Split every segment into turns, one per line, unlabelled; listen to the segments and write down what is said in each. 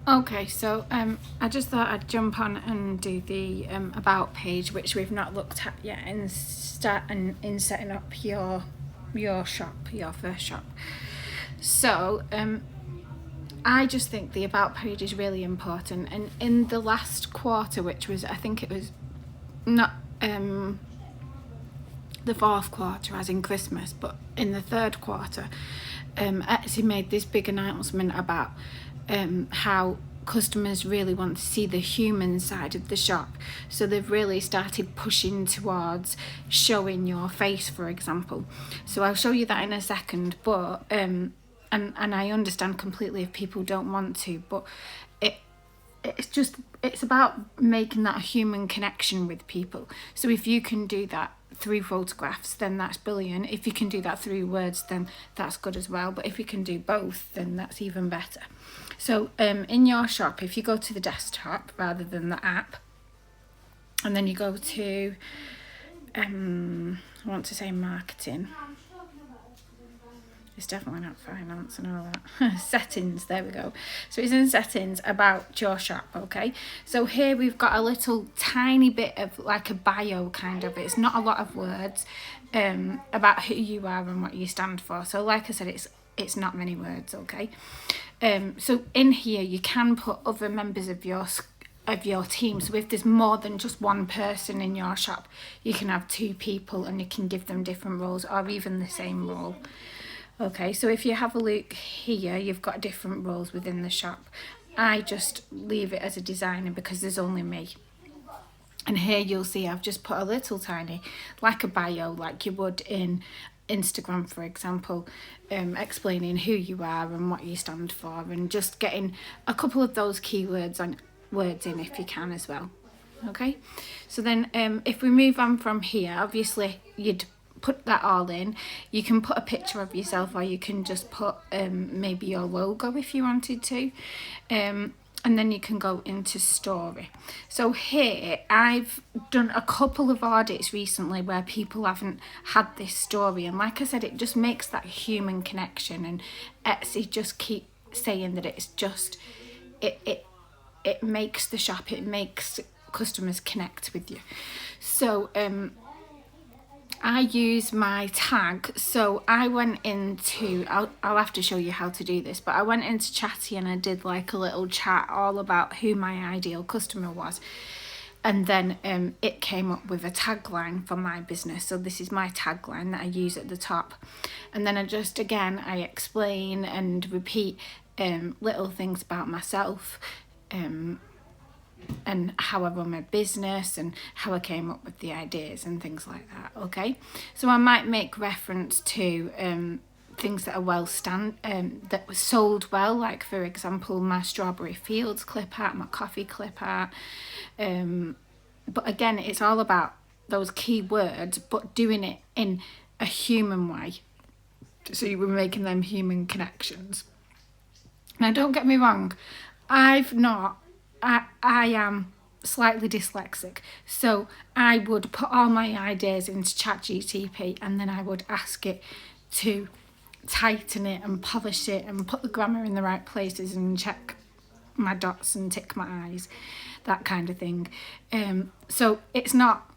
Okay, so I just thought I'd jump on and do the about page, which we've not looked at yet, and start in setting up your shop, your first shop. So I just think the about page is really important, and in the last quarter, which was I think it was not the fourth quarter, as in Christmas, but in the third quarter, Etsy made this big announcement about how customers really want to see the human side of the shop. So they've really started pushing towards showing your face, for example. So I'll show you that in a second, but and I understand completely if people don't want to, but it it's about making that human connection with people. So if you can do that through photographs, then that's brilliant. If you can do that through words, then that's good as well. But if you can do both, then that's even better. So in your shop, if you go to the desktop rather than the app, and then you go to I want to say marketing. It's definitely not finance and all that. Settings, there we go. So it's in settings, about your shop, okay? So here we've got a little tiny bit of like a bio kind of. It's not a lot of words about who you are and what you stand for. So like I said, it's not many words, okay? So in here you can put other members of your team. So if there's more than just one person in your shop, you can have two people and you can give them different roles or even the same role. Okay, so if you have a look here, you've got different roles within the shop. I just leave it as a designer because there's only me. And here you'll see I've just put a little tiny, like a bio, like you would in Instagram, for example, explaining who you are and what you stand for, and just getting a couple of those keywords and words in if you can as well. Okay, so then if we move on from here, obviously you'd put that all in. You can put a picture of yourself, or you can just put maybe your logo if you wanted to, and then you can go into story. So here I've done a couple of audits recently where people haven't had this story, and like I said, it just makes that human connection, and Etsy just keep saying that it's just it makes the shop, it makes customers connect with you. So I use my tag. So I went into, I'll have to show you how to do this, but I went into Chatty and I did like a little chat all about who my ideal customer was. And then it came up with a tagline for my business. So this is my tagline that I use at the top. And then I explain and repeat little things about myself, and how I run my business and how I came up with the ideas and things like that. Okay, so I might make reference to things that are that were sold well, like for example my strawberry fields clip art, my coffee clip art, but again it's all about those key words, but doing it in a human way, so you were making them human connections. Now don't get me wrong, I am slightly dyslexic, so I would put all my ideas into ChatGPT and then I would ask it to tighten it and polish it and put the grammar in the right places and check my dots and tick my I's, that kind of thing. So it's not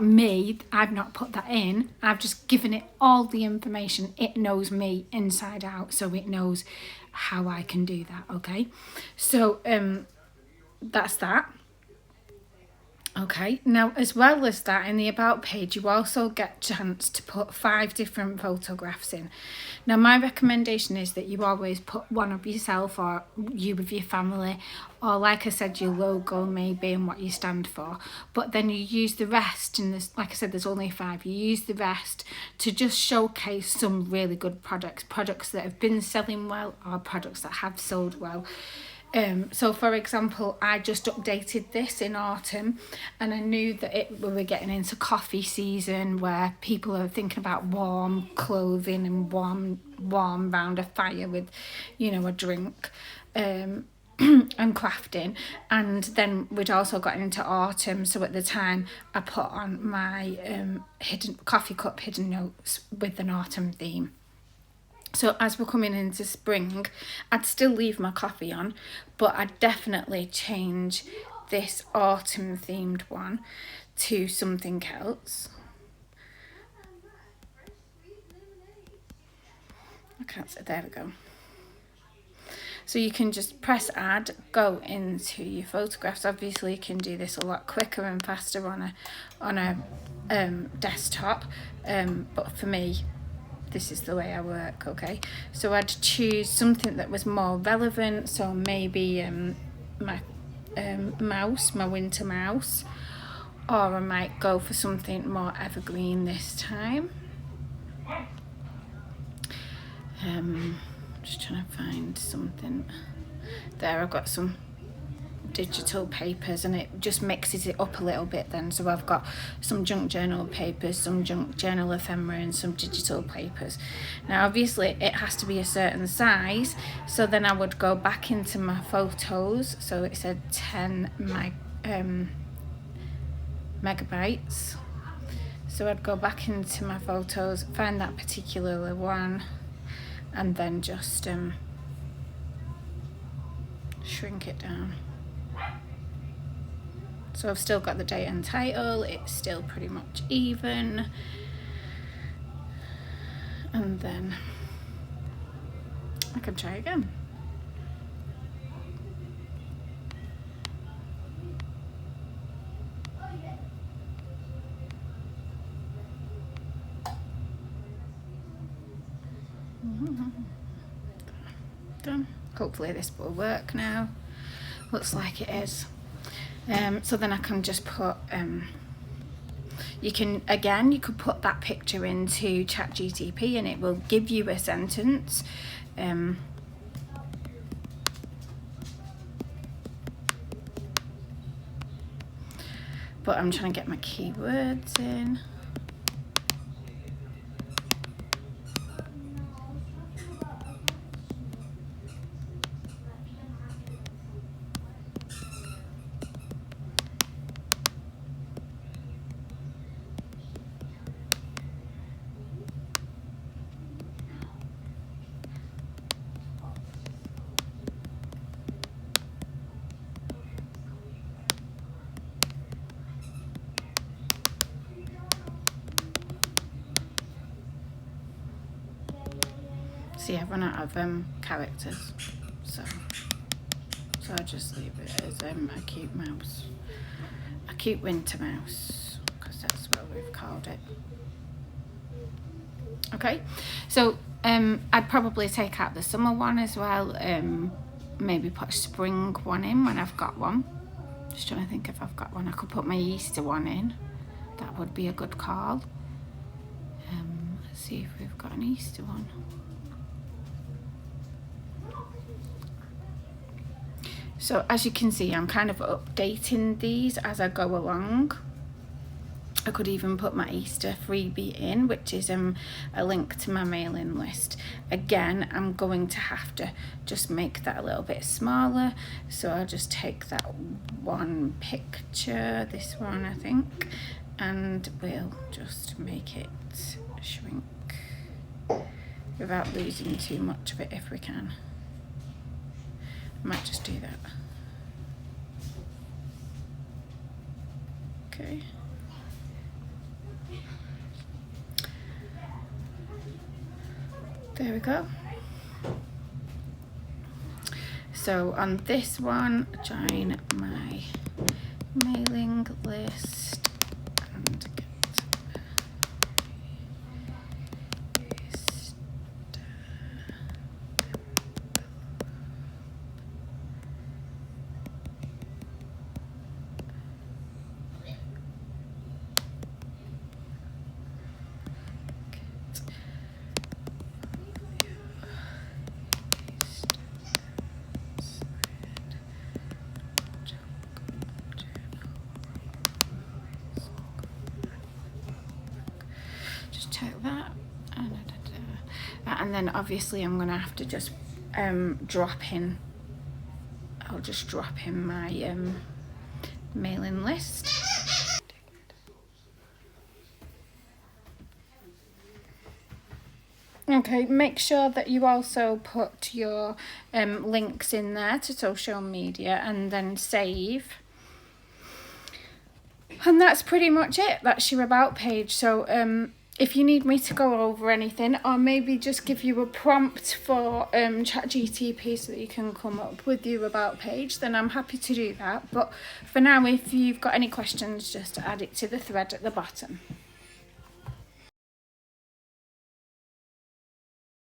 me, I've not put that in, I've just given it all the information. It knows me inside out, so it knows how I can do that, okay? So that's that. Okay, now as well as that, in the about page you also get a chance to put 5 different photographs in. Now my recommendation is that you always put one of yourself or you with your family, or like I said, your logo maybe and what you stand for, but then you use the rest, and this, like I said, there's only 5, you use the rest to just showcase some really good products that have been selling well or products that have sold well. So for example, I just updated this in autumn, and I knew that we were getting into coffee season where people are thinking about warm clothing and warm round a fire with, a drink, and crafting. And then we'd also got into autumn, so at the time I put on my hidden coffee cup hidden notes with an autumn theme. So as we're coming into spring, I'd still leave my coffee on, but I'd definitely change this autumn themed one to something else. I can't say, there we go. So you can just press add, go into your photographs. Obviously you can do this a lot quicker and faster on a desktop, but for me, this is the way I work, okay? So I'd choose something that was more relevant, so maybe my mouse, my winter mouse, or I might go for something more evergreen this time. Just trying to find something. There, I've got some digital papers, and it just mixes it up a little bit then. So I've got some junk journal papers, some junk journal ephemera, and some digital papers. Now obviously it has to be a certain size, so then I would go back into my photos. So it said 10 megabytes. So I'd go back into my photos, find that particular one, and then just shrink it down. So I've still got the date and title, it's still pretty much even. And then I can try again. Done. Hopefully this will work now. Looks like it is. So then I can just put, you could put that picture into ChatGPT and it will give you a sentence. But I'm trying to get my keywords in. See, I've run out of characters, so I'll just leave it as a cute mouse, a cute winter mouse, because that's what we've called it. Okay, so I'd probably take out the summer one as well, maybe put a spring one in when I've got one. Just trying to think if I've got one. I could put my Easter one in, that would be a good call. Let's see if we've got an Easter one. So as you can see, I'm kind of updating these as I go along. I could even put my Easter freebie in, which is a link to my mailing list. Again, I'm going to have to just make that a little bit smaller. So I'll just take that one picture, this one I think, and we'll just make it shrink without losing too much of it if we can. I might just do that. Okay. There we go. So on this one, join my mailing list and get check that, and then obviously I'm gonna have to just drop in. I'll just drop in my mailing list. Okay, make sure that you also put your links in there to social media and then save. And that's pretty much it. That's your about page. So if you need me to go over anything, or maybe just give you a prompt for ChatGTP so that you can come up with your about page, then I'm happy to do that. But for now, if you've got any questions, just add it to the thread at the bottom.